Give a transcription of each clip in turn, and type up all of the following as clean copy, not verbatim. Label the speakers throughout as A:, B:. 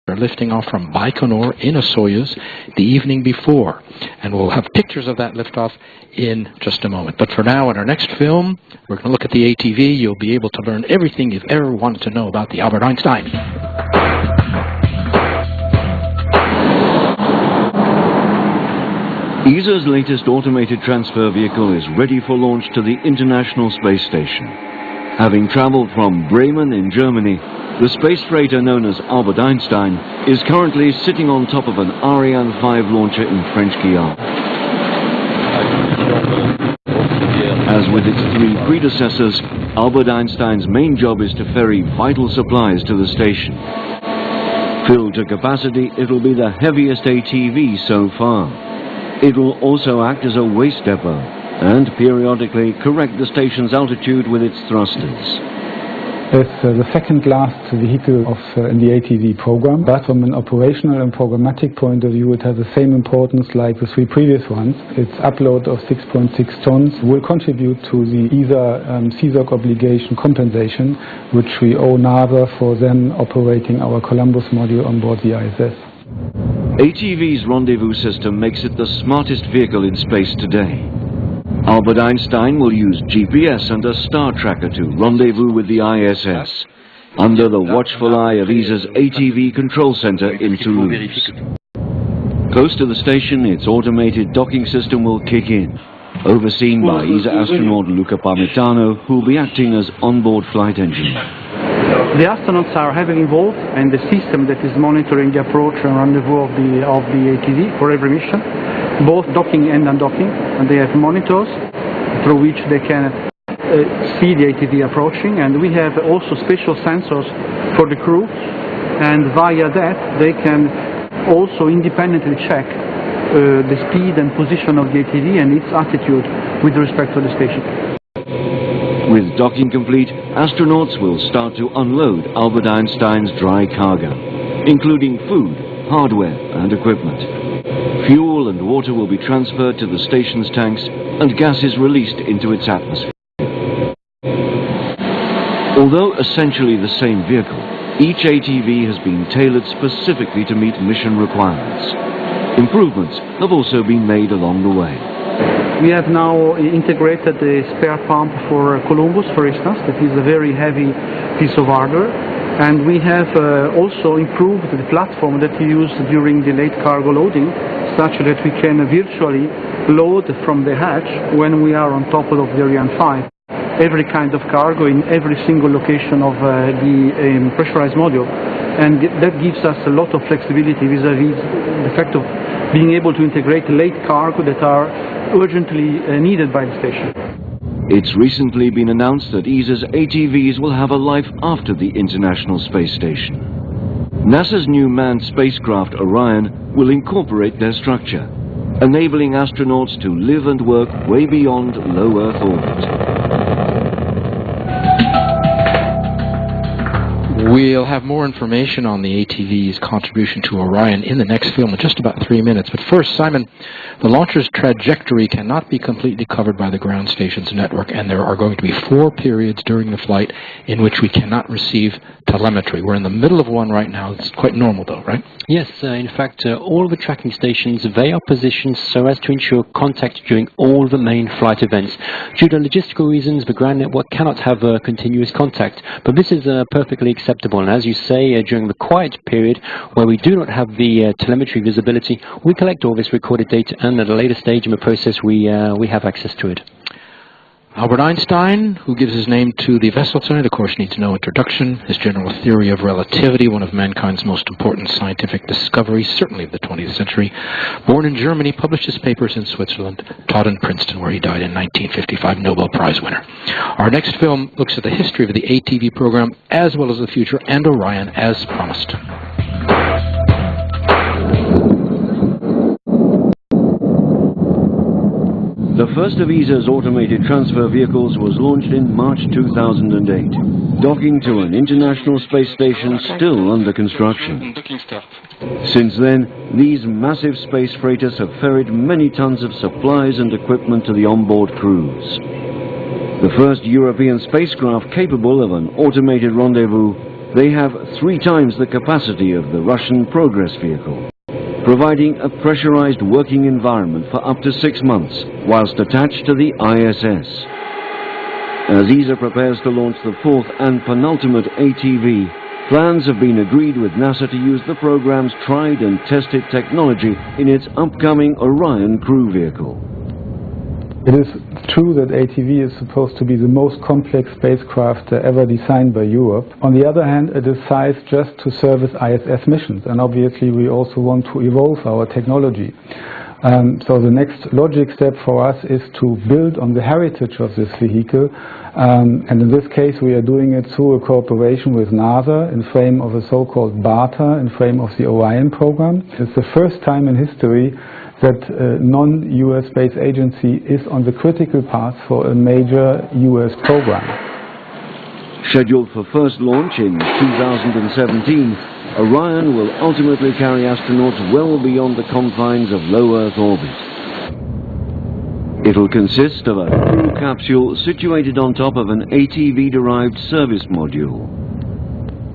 A: are lifting off from Baikonur in a Soyuz the evening before, and we'll have pictures of that liftoff in just a moment. But for now, in our next film, we're going to look at the ATV. You'll be able to learn everything you've ever wanted to know about the Albert Einstein.
B: ESA's latest automated transfer vehicle is ready for launch to the International Space Station. Having traveled from Bremen in Germany, the space freighter known as Albert Einstein is currently sitting on top of an Ariane 5 launcher in French Guiana. As with its three predecessors, Albert Einstein's main job is to ferry vital supplies to the station. Filled to capacity, it'll be the heaviest ATV so far. It will also act as a waste depot and periodically correct the station's altitude with its thrusters.
C: It's the second last vehicle in the ATV program, but from an operational and programmatic point of view, it has the same importance like the three previous ones. Its upload of 6.6 tons will contribute to the ESA CSOC obligation compensation, which we owe NASA for then operating our Columbus module on board the ISS.
B: ATV's rendezvous system makes it the smartest vehicle in space today. Albert Einstein will use GPS and a star tracker to rendezvous with the ISS, under the watchful eye of ESA's ATV control center in Toulouse. Close to the station, its automated docking system will kick in, overseen by ESA astronaut Luca Parmitano, who will be acting as onboard flight engineer.
D: The astronauts are heavily involved in the system that is monitoring the approach and rendezvous of the ATV for every mission, both docking and undocking, and they have monitors through which they can see the ATV approaching, and we have also special sensors for the crew, and via that they can also independently check the speed and position of the ATV and its attitude with respect to the station.
B: With docking complete, astronauts will start to unload Albert Einstein's dry cargo, including food, hardware and equipment. Fuel and water will be transferred to the station's tanks and gas is released into its atmosphere. Although essentially the same vehicle, each ATV has been tailored specifically to meet mission requirements. Improvements have also been made along the way.
D: We have now integrated the spare pump for Columbus, for instance, that is a very heavy piece of hardware. And we have also improved the platform that we use during the late cargo loading, such that we can virtually load from the hatch when we are on top of the Ariane 5. Every kind of cargo in every single location of the pressurized module. And that gives us a lot of flexibility vis-à-vis the fact of being able to integrate late cargo that are urgently needed by the station.
B: It's recently been announced that ESA's ATVs will have a life after the International Space Station. NASA's new manned spacecraft Ariane will incorporate their structure, enabling astronauts to live and work way beyond low Earth orbit.
A: We'll have more information on the ATV's contribution to Orion in the next film in just about 3 minutes. But first, Simon, the launcher's trajectory cannot be completely covered by the ground station's network, and there are going to be 4 periods during the flight in which we cannot receive telemetry. We're in the middle of one right now. It's quite normal, though, right?
E: Yes, in fact, all the tracking stations, they are positioned so as to ensure contact during all the main flight events. Due to logistical reasons, the ground network cannot have continuous contact, but this is perfectly acceptable. And as you say, during the quiet period, where we do not have the telemetry visibility, we collect all this recorded data, and at a later stage in the process, we have access to it.
A: Albert Einstein, who gives his name to the vessel tonight, of course, needs no introduction. His general theory of relativity, one of mankind's most important scientific discoveries, certainly of the 20th century. Born in Germany, published his papers in Switzerland, taught in Princeton, where he died in 1955, Nobel Prize winner. Our next film looks at the history of the ATV program, as well as the future, and Orion, as promised.
B: The first of ESA's automated transfer vehicles was launched in March 2008, docking to an international space station still under construction. Since then, these massive space freighters have ferried many tons of supplies and equipment to the onboard crews. The first European spacecraft capable of an automated rendezvous They have 3 times the capacity of the Russian Progress vehicle, providing a pressurized working environment for up to 6 months, whilst attached to the ISS. As ESA prepares to launch the 4th and penultimate ATV, plans have been agreed with NASA to use the program's tried and tested technology in its upcoming Orion crew vehicle.
C: It is true that ATV is supposed to be the most complex spacecraft ever designed by Europe. On the other hand, it is sized just to service ISS missions, and obviously we also want to evolve our technology. So the next logic step for us is to build on the heritage of this vehicle, and in this case we are doing it through a cooperation with NASA in frame of a so-called barter in frame of the Orion program. It's the first time in history that a non-US space agency is on the critical path for a major US program.
B: Scheduled for first launch in 2017, Orion will ultimately carry astronauts well beyond the confines of low Earth orbit. It'll consist of a crew capsule situated on top of an ATV-derived service module.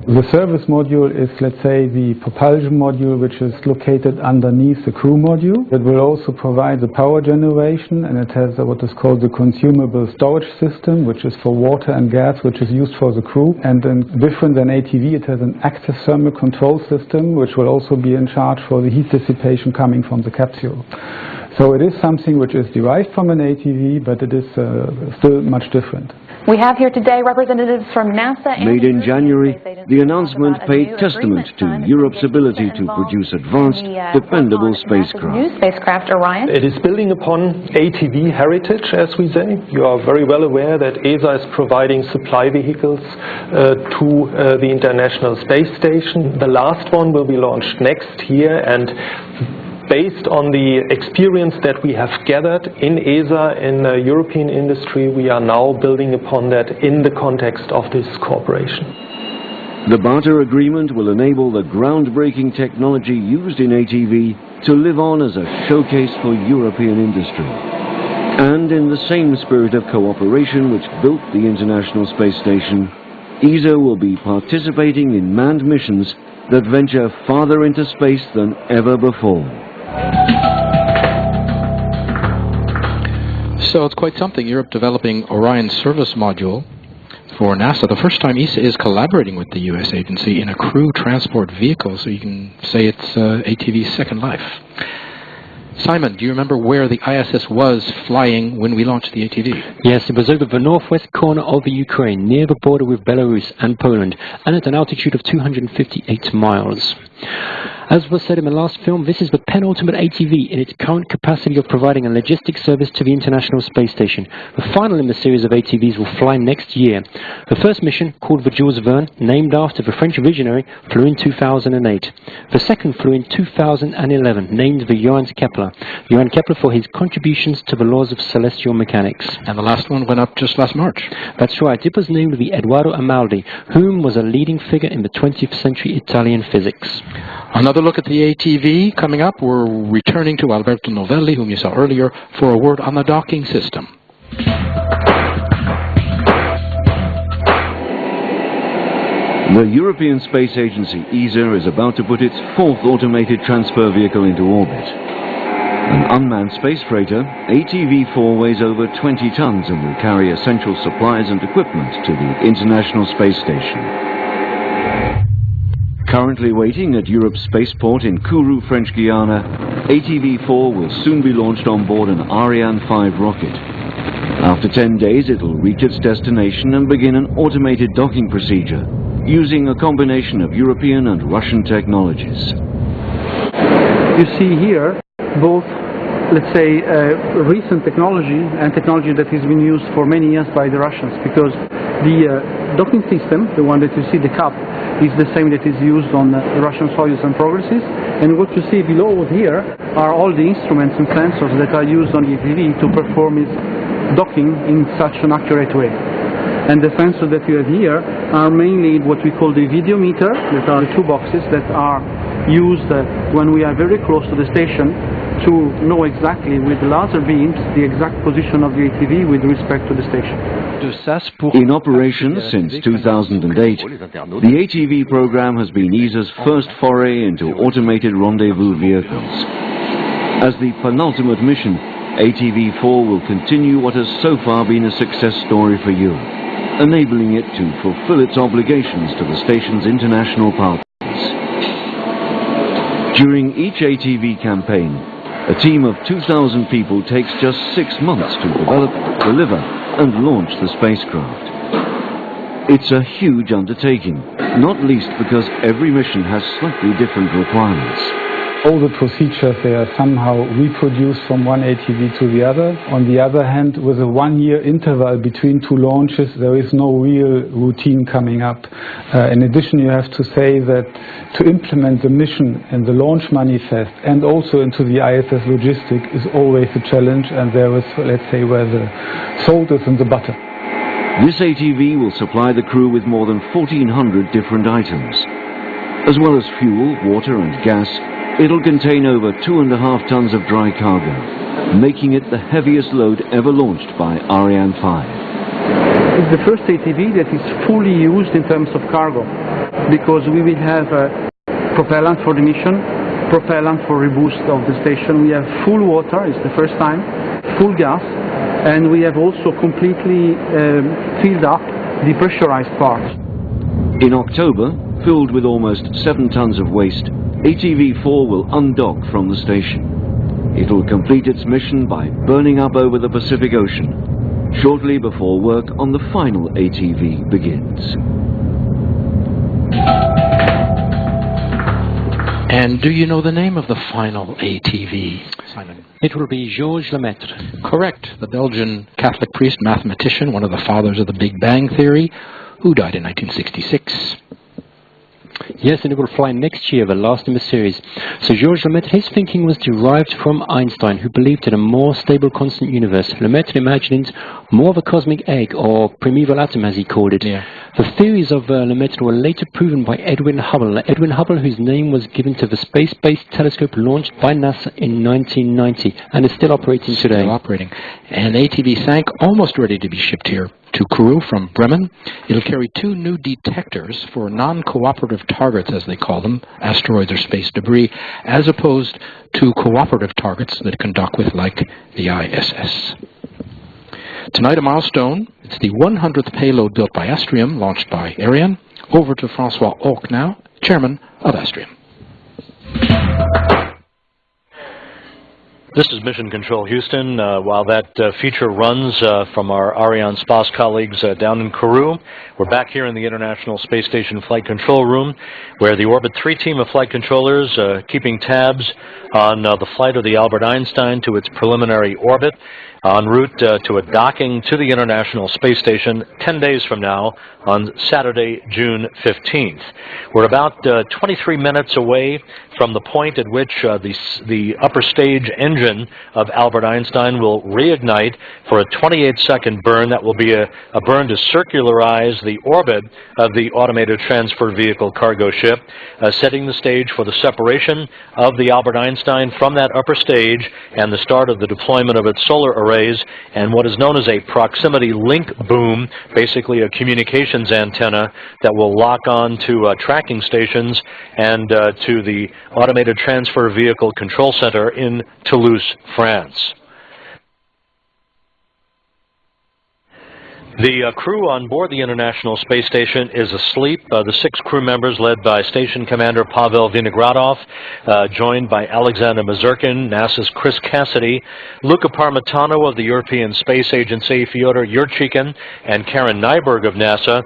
C: The service module is, let's say, the propulsion module which is located underneath the crew module. It will also provide the power generation, and it has what is called the consumable storage system, which is for water and gas, which is used for the crew. And then, different than ATV, it has an active thermal control system, which will also be in charge for the heat dissipation coming from the capsule. So it is something which is derived from an ATV, but it is still much different.
F: We have here today representatives from NASA and
B: Made in January, the announcement paid testament to Europe's ability to produce advanced, dependable spacecraft.
F: New spacecraft Orion.
G: It is building upon ATV heritage, as we say. You are very well aware that ESA is providing supply vehicles to the International Space Station. The last one will be launched next year, and based on the experience that we have gathered in ESA in European industry, we are now building upon that in the context of this cooperation.
B: The barter agreement will enable the groundbreaking technology used in ATV to live on as a showcase for European industry. And in the same spirit of cooperation which built the International Space Station, ESA will be participating in manned missions that venture farther into space than ever before.
A: So it's quite something. Europe developing Orion service module for NASA. The first time ESA is collaborating with the US agency in a crew transport vehicle, so you can say it's ATV's second life. Simon, do you remember where the ISS was flying when we launched the ATV?
E: Yes, it was over the northwest corner of the Ukraine, near the border with Belarus and Poland, and at an altitude of 258 miles. As was said in the last film, this is the penultimate ATV in its current capacity of providing a logistics service to the International Space Station. The final in the series of ATVs will fly next year. The first mission, called the Jules Verne, named after the French visionary, flew in 2008. The second flew in 2011, named the Johann Kepler. Johann Kepler for his contributions to the laws of celestial mechanics.
A: And the last one went up just last March.
E: That's right, it was named the Edoardo Amaldi, whom was a leading figure in the 20th century Italian physics.
A: Another look at the ATV coming up. We're returning to Alberto Novelli, whom you saw earlier, for a word on the docking system.
B: The European Space Agency, ESA, is about to put its 4th automated transfer vehicle into orbit. An unmanned space freighter, ATV-4 weighs over 20 tons and will carry essential supplies and equipment to the International Space Station. Currently waiting at Europe's spaceport in Kourou, French Guiana, ATV-4 will soon be launched on board an Ariane 5 rocket. After 10 days, it will reach its destination and begin an automated docking procedure, using a combination of European and Russian technologies.
D: You see here both, let's say, recent technology and technology that has been used for many years by the Russians, because the docking system, the one that you see, the cup, is the same that is used on the Russian Soyuz and Progresses. And what you see below here are all the instruments and sensors that are used on the ATV to perform its docking in such an accurate way. And the sensors that you have here are mainly what we call the video meter, that are the 2 boxes that are used when we are very close to the station to know exactly with laser beams the exact position of the ATV with respect to the station.
B: In operation since 2008, the ATV program has been ESA's first foray into automated rendezvous vehicles. As the penultimate mission, ATV-4 will continue what has so far been a success story for Europe, enabling it to fulfill its obligations to the station's international partners. During each ATV campaign, a team of 2,000 people takes just 6 months to develop, deliver, and launch the spacecraft. It's a huge undertaking, not least because every mission has slightly different requirements.
C: All the procedures, they are somehow reproduced from one ATV to the other. On the other hand, with a 1-year interval between 2 launches, there is no real routine coming up. In addition, you have to say that to implement the mission and the launch manifest and also into the ISS logistic is always a challenge, and there is, let's say, where the salt is in the butter.
B: This ATV will supply the crew with more than 1,400 different items. As well as fuel, water and gas, it'll contain over 2.5 tons of dry cargo, making it the heaviest load ever launched by Ariane 5.
D: It's the first ATV that is fully used in terms of cargo, because we will have propellant for the mission, propellant for reboost of the station. We have full water, it's the first time, full gas, and we have also completely filled up the pressurized parts.
B: In October, filled with almost 7 tons of waste, ATV-4 will undock from the station. It will complete its mission by burning up over the Pacific Ocean, shortly before work on the final ATV begins.
A: And do you know the name of the final ATV, Simon?
E: It will be Georges Lemaitre.
A: Correct. The Belgian Catholic priest, mathematician, one of the fathers of the Big Bang Theory, who died in 1966.
E: Yes, and it will fly next year, the last in the series. So Georges Lemaitre, his thinking was derived from Einstein, who believed in a more stable constant universe. Lemaitre imagined more of a cosmic egg, or primeval atom as he called it.
A: Yeah.
E: The theories of Lemaitre were later proven by Edwin Hubble, whose name was given to the space-based telescope launched by NASA in 1990 and is still operating today.
A: Still operating. And ATV sank, almost ready to be shipped here to Kourou from Bremen. It'll carry 2 new detectors for non-cooperative targets, as they call them, asteroids or space debris, as opposed to cooperative targets that it can dock with, like the ISS. Tonight, a milestone. It's the 100th payload built by Astrium, launched by Ariane. Over to Francois Auque now, chairman of Astrium.
H: This is Mission Control Houston. While that feature runs from our Arianespace colleagues down in Kourou, we're back here in the International Space Station Flight Control Room, where the Orbit 3 team of flight controllers keeping tabs on the flight of the Albert Einstein to its preliminary orbit, en route to a docking to the International Space Station 10 days from now on Saturday, June 15th. We're about 23 minutes away from the point at which the upper stage engine of Albert Einstein will reignite for a 28-second burn. That will be a burn to circularize the orbit of the automated transfer vehicle cargo ship, setting the stage for the separation of the Albert Einstein from that upper stage and the start of the deployment of its solar arrays and what is known as a proximity link boom, basically a communications antenna that will lock on to tracking stations and to the Automated Transfer Vehicle Control Center in Toulouse, France. The crew on board the International Space Station is asleep. The 6 crew members, led by Station Commander Pavel Vinogradov, joined by Alexander Mazurkin, NASA's Chris Cassidy, Luca Parmitano of the European Space Agency, Fyodor Yurchikhin, and Karen Nyberg of NASA.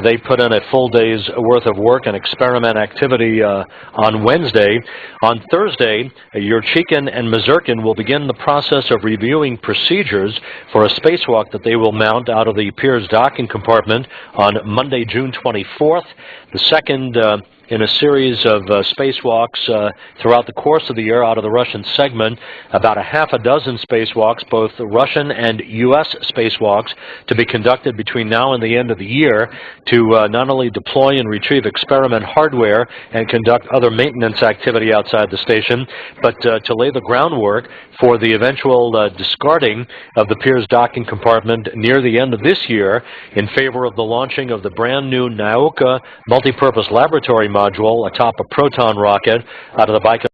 H: They put in a full day's worth of work and experiment activity on Wednesday. On Thursday, Yurchikhin and Mazurkin will begin the process of reviewing procedures for a spacewalk that they will mount out of the Piers docking compartment on Monday, June 24th. The second in a series of spacewalks throughout the course of the year out of the Russian segment, about a half a dozen spacewalks, both Russian and U.S. spacewalks, to be conducted between now and the end of the year to not only deploy and retrieve experiment hardware and conduct other maintenance activity outside the station, but to lay the groundwork for the eventual discarding of the Pirs docking compartment near the end of this year in favor of the launching of the brand new Nauka multipurpose laboratory module atop a Proton rocket out of the Baikonur